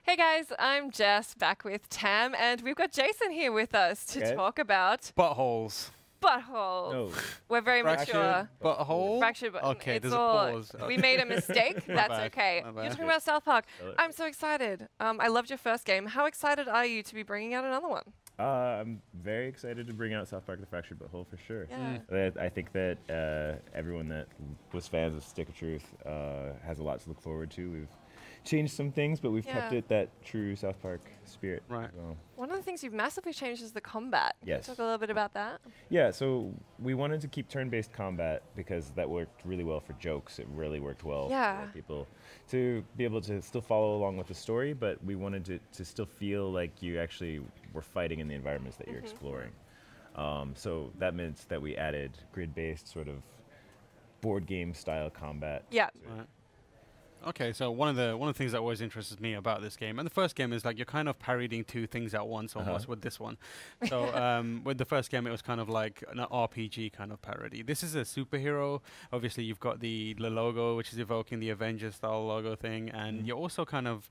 Hey guys, I'm Jess, back with Tam, and we've got Jason here with us to talk about buttholes. Butthole. No. We're very mature. Butthole? Fractured button. Okay, It's there's a all, pause. We made a mistake. That's bad, okay. my You're bad. talking about South Park. I'm so excited. I loved your first game. How excited are you to be bringing out another one? I'm very excited to bring out South Park: The Fractured Butthole for sure. Yeah. I think that everyone that was fans of Stick of Truth has a lot to look forward to. We've changed some things, but we've kept it that true South Park spirit. Right. So. One of the things you've massively changed is the combat. Yes. Talk a little bit about that. Yeah, so we wanted to keep turn-based combat because that worked really well for jokes. It really worked well for people to be able to still follow along with the story, but we wanted to still feel like you actually were fighting in the environments that you're exploring. So that meant that we added grid-based sort of board game style combat. Yeah. Right. Okay, so one of the things that always interests me about this game, and the first game is like you're kind of parodying two things at once almost with this one. So with the first game, it was kind of like an RPG kind of parody. This is a superhero. Obviously, you've got the logo, which is evoking the Avengers style logo thing, and you're also kind of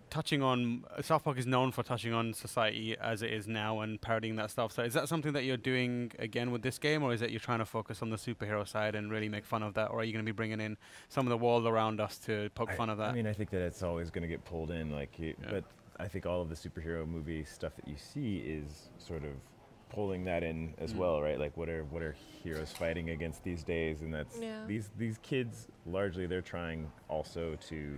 touching on, South Park is known for touching on society as it is now and parodying that stuff. So is that something that you're doing again with this game, or is it you're trying to focus on the superhero side and really make fun of that, or are you going to be bringing in some of the world around us to poke fun of that? I mean, I think that it's always going to get pulled in, but I think all of the superhero movie stuff that you see is sort of pulling that in as well, right? Like what are heroes fighting against these days, and that's these kids largely they're trying also to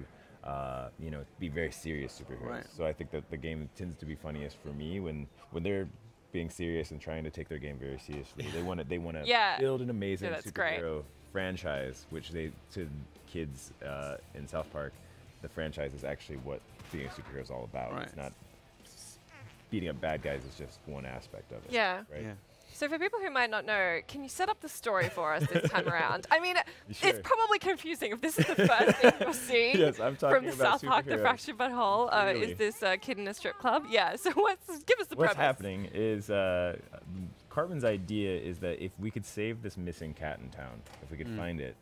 be very serious superheroes. Right. So I think that the game tends to be funniest for me when they're being serious and trying to take their game very seriously. They want to build an amazing superhero franchise, which to kids in South Park, the franchise is actually what being a superhero is all about. Right. It's not beating up bad guys is just one aspect of it. Yeah. Right? Yeah. So for people who might not know, can you set up the story for us this time around? I mean, it's probably confusing if this is the first thing you'll see from the South Park, The Fractured Butthole. Is this kid in a strip club? Yeah, so give us the premise. What's happening is Cartman's idea is that if we could save this missing cat in town, if we could find it,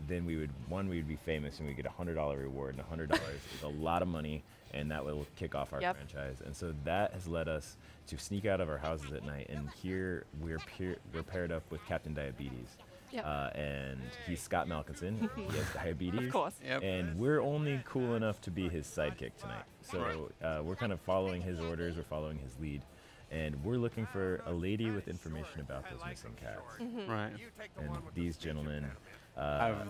then we would be famous and we'd get a $100 reward, and $100 is a lot of money, and that will kick off our franchise. And so that has led us to sneak out of our houses at night, and here we're paired up with Captain Diabetes. And he's Scott Malkinson. He has diabetes. Of course. And we're only cool enough to be his sidekick tonight. So we're kind of following his orders, we're following his lead. And we're looking for a lady with information about those missing cats. Right. And these gentlemen, the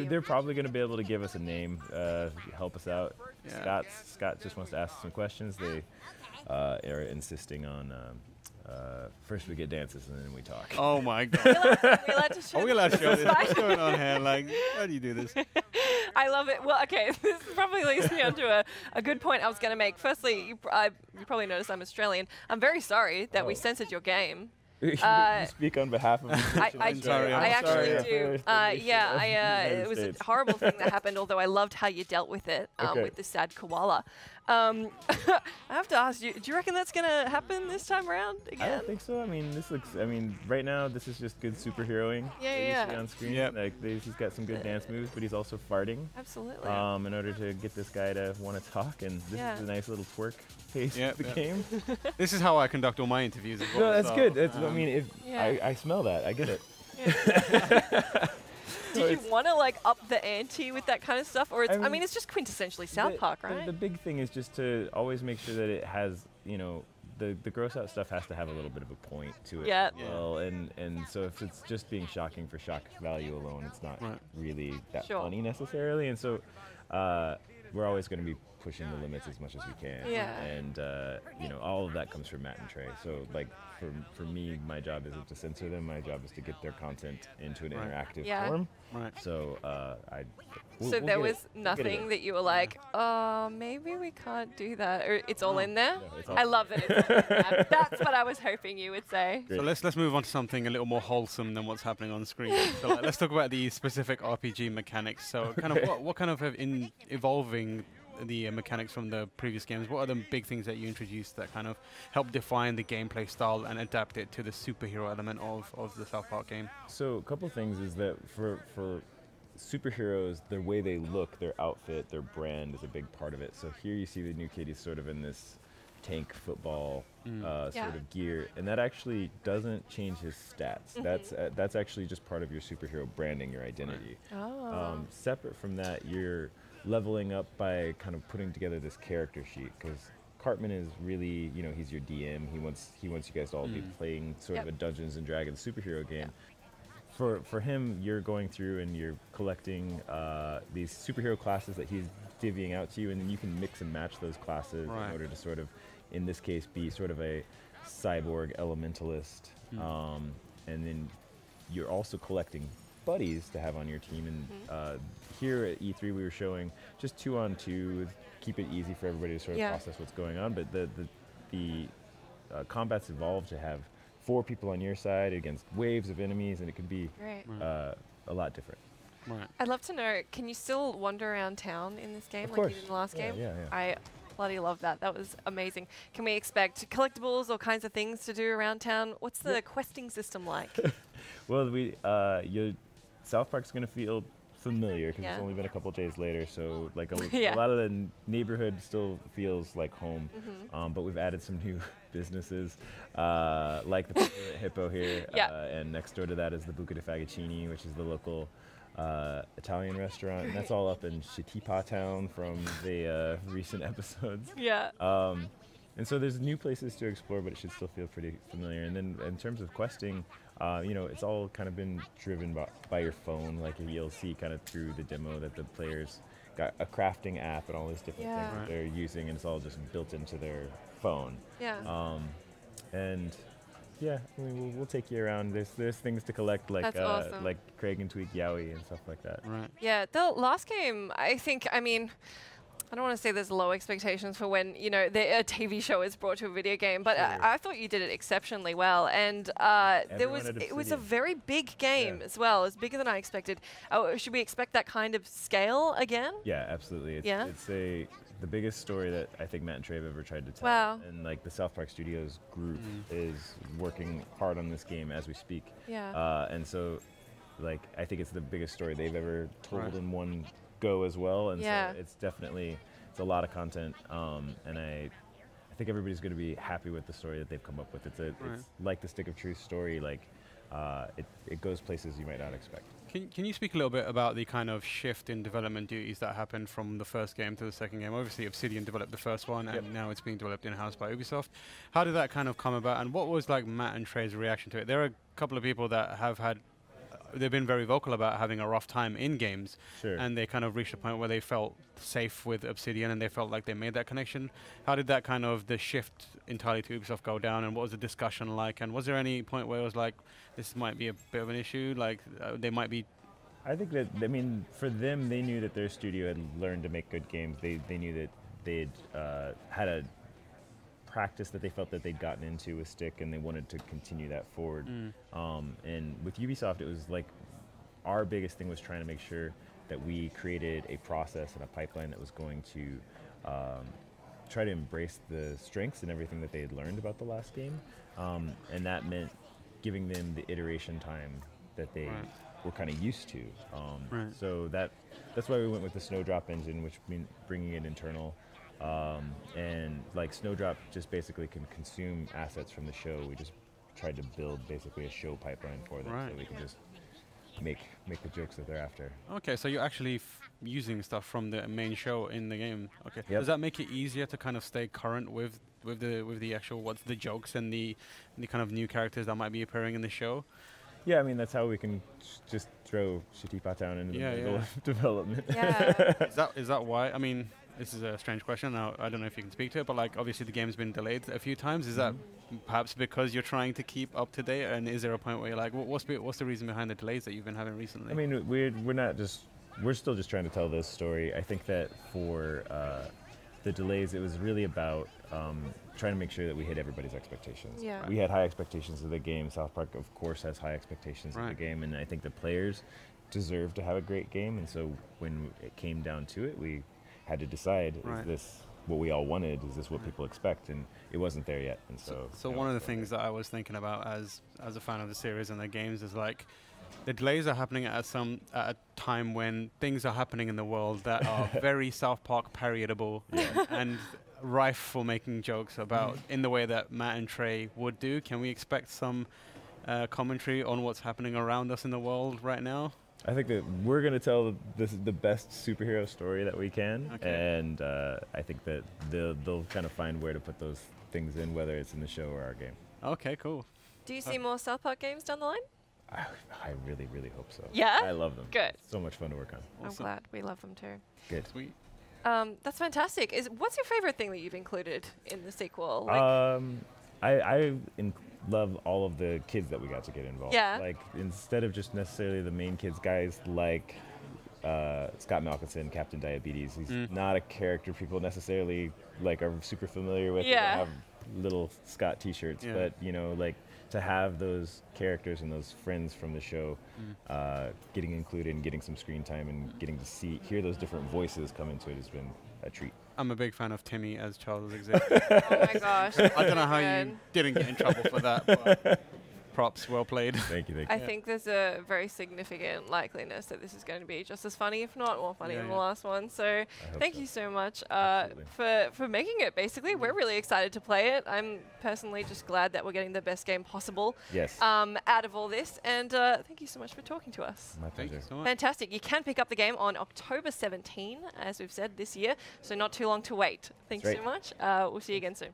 they're probably going to be able to give us a name, help us out. Scott just wants to ask some questions. They are insisting on first we get dances and then we talk. Oh my God. We allowed to show Are we allowed to show this? What's going on here? Like, how do you do this? I love it. Well, okay, this probably leads me on to a good point I was going to make. Firstly, you probably noticed I'm Australian. I'm very sorry that we censored your game. You speak on behalf of I do. I actually do. It was a horrible thing that happened, although I loved how you dealt with it with the sad koala. I have to ask you, do you reckon that's going to happen this time around again? I don't think so. I mean, right now, this is just good superheroing that you see on screen. Like, he's got some good dance moves, but he's also farting. Absolutely. In order to get this guy to want to talk, and this is a nice little twerk pace of the game. This is how I conduct all my interviews as well. No, that's good. I smell that. I get it. Did you want to up the ante with that kind of stuff, or I mean, it's just quintessentially South Park, right? The big thing is just to always make sure that it has, the gross out stuff has to have a little bit of a point to it as well, and so if it's just being shocking for shock value alone, it's not really that funny necessarily, and so we're always going to be pushing the limits as much as we can. And all of that comes from Matt and Trey. So for me, my job isn't to censor them. My job is to get their content into an interactive form. Right. So so there was nothing that you were like, oh, maybe we can't do that, or it's all in there. I love that it's all in there. That's what I was hoping you would say. Great. So let's move on to something a little more wholesome than what's happening on screen. So let's talk about the specific RPG mechanics. So kind of what kind of evolving the mechanics from the previous games? What are the big things that you introduced that kind of help define the gameplay style and adapt it to the superhero element of the South Park game? So a couple things is that for superheroes, the way they look, their outfit, their brand is a big part of it. So here you see the new kid, he's sort of in this tank football sort of gear, and that actually doesn't change his stats. That's actually just part of your superhero branding, your identity. Separate from that, you're leveling up by kind of putting together this character sheet, because Cartman is really, you know, he's your DM. He wants you guys to all be playing sort of a Dungeons and Dragons superhero game. For him, you're going through and you're collecting these superhero classes that he's divvying out to you, and then you can mix and match those classes in order to sort of, in this case, be sort of a cyborg elementalist. And then you're also collecting buddies to have on your team. And here at E3, we were showing just 2-on-2, keep it easy for everybody to sort of process what's going on. But the combat's evolved to have 4 people on your side against waves of enemies, and it can be a lot different. I'd love to know, can you still wander around town in this game like you did in the last game? Yeah. I bloody love that. That was amazing. Can we expect collectibles or kinds of things to do around town? What's the questing system like? Well, South Park's going to feel familiar because it's only been a couple of days later, so like a lot of the neighborhood still feels like home. But we've added some new businesses, like the Hippo here, and next door to that is the Buca di Fagaccini, which is the local Italian restaurant, and that's all up in Shitipa Town from the recent episodes. And so there's new places to explore, but it should still feel pretty familiar. And then in terms of questing, you know, it's all kind of been driven by your phone. Like you'll see kind of through the demo that the players got a crafting app and all these different things that they're using, and it's all just built into their phone. And yeah, I mean, we'll take you around. There's things to collect, like awesome. like Craig and Tweak Yowie and stuff like that. Yeah, the last game, I think, I mean, I don't want to say there's low expectations for when, you know, a TV show is brought to a video game, but I thought you did it exceptionally well. And it was a very big game as well. It was bigger than I expected. Should we expect that kind of scale again? Yeah, absolutely. It's the biggest story that I think Matt and Trey have ever tried to tell. And like the South Park Studios group is working hard on this game as we speak. And so, like, I think it's the biggest story they've ever told in one go as well. And so it's a lot of content. And I think everybody's going to be happy with the story that they've come up with. It's like the Stick of Truth story. Like, it goes places you might not expect. Can you speak a little bit about the kind of shift in development duties that happened from the first game to the second game? Obviously, Obsidian developed the first one, and now it's being developed in-house by Ubisoft. How did that kind of come about, and what was like Matt and Trey's reaction to it? There are a couple of people that have had, they've been very vocal about having a rough time in games, and they kind of reached a point where they felt safe with Obsidian and they felt like they made that connection. How did that kind of, the shift entirely to Ubisoft go down, and what was the discussion like, and was there any point where it was like, this might be a bit of an issue, like they might be... I think that, I mean, for them, they knew that their studio had learned to make good games. They knew that they'd had a practice that they felt that they'd gotten into with Stick, and they wanted to continue that forward. And with Ubisoft, it was like our biggest thing was trying to make sure that we created a process and a pipeline that was going to try to embrace the strengths and everything that they had learned about the last game. And that meant giving them the iteration time that they were kind of used to. So that's why we went with the Snowdrop engine, which means bringing it internal. And like Snowdrop just basically can consume assets from the show. We just tried to build basically a show pipeline for them, so we can just make the jokes that they're after. Okay, so you're actually using stuff from the main show in the game. Okay, does that make it easier to kind of stay current with the actual what's the jokes and the kind of new characters that might be appearing in the show? Yeah, I mean, that's how we can just throw Shitipa Town into the middle of development. Is that why? I mean, this is a strange question. Now, I don't know if you can speak to it, but like, obviously the game's been delayed a few times. Is that perhaps because you're trying to keep up to date? And is there a point where you're like, what's the reason behind the delays that you've been having recently? I mean, we're still just trying to tell this story. I think that for the delays, it was really about trying to make sure that we hit everybody's expectations. We had high expectations of the game. South Park, of course, has high expectations of the game, and I think the players deserve to have a great game. And so when it came down to it, we had to decide, is this what we all wanted? Is this what people expect? And it wasn't there yet. And so one of the things that I was thinking about as a fan of the series and the games is like, The delays are happening at a time when things are happening in the world that are very South Park parodiable and rife for making jokes about in the way that Matt and Trey would do. Can we expect some commentary on what's happening around us in the world right now? I think that we're going to tell the best superhero story that we can, and I think that they'll kind of find where to put those things in, whether it's in the show or our game. Okay, cool. Do you see more South Park games down the line? I really, really hope so. Yeah? I love them. Good. So much fun to work on. Awesome. I'm glad. We love them too. Good. Sweet. That's fantastic. What's your favorite thing that you've included in the sequel? I love all of the kids that we got to get involved. Yeah. Like, instead of just necessarily the main kids, guys like Scott Malkinson, Captain Diabetes. He's not a character people necessarily are super familiar with. Yeah. Have little Scott T-shirts, but to have those characters and those friends from the show getting included and getting some screen time and getting to hear those different voices come into it has been a treat. I'm a big fan of Timmy as Charles Xavier. Oh my gosh. I don't know how you didn't get in trouble for that, but props, well played. Thank you. I think there's a very significant likeliness that this is going to be just as funny, if not more funny than the last one. So thank you so much for making it, basically. We're really excited to play it. I'm personally just glad that we're getting the best game possible out of all this. And thank you so much for talking to us. My pleasure. So much. Fantastic. You can pick up the game on October 17, as we've said, this year. So not too long to wait. Thanks so much. We'll see you again soon.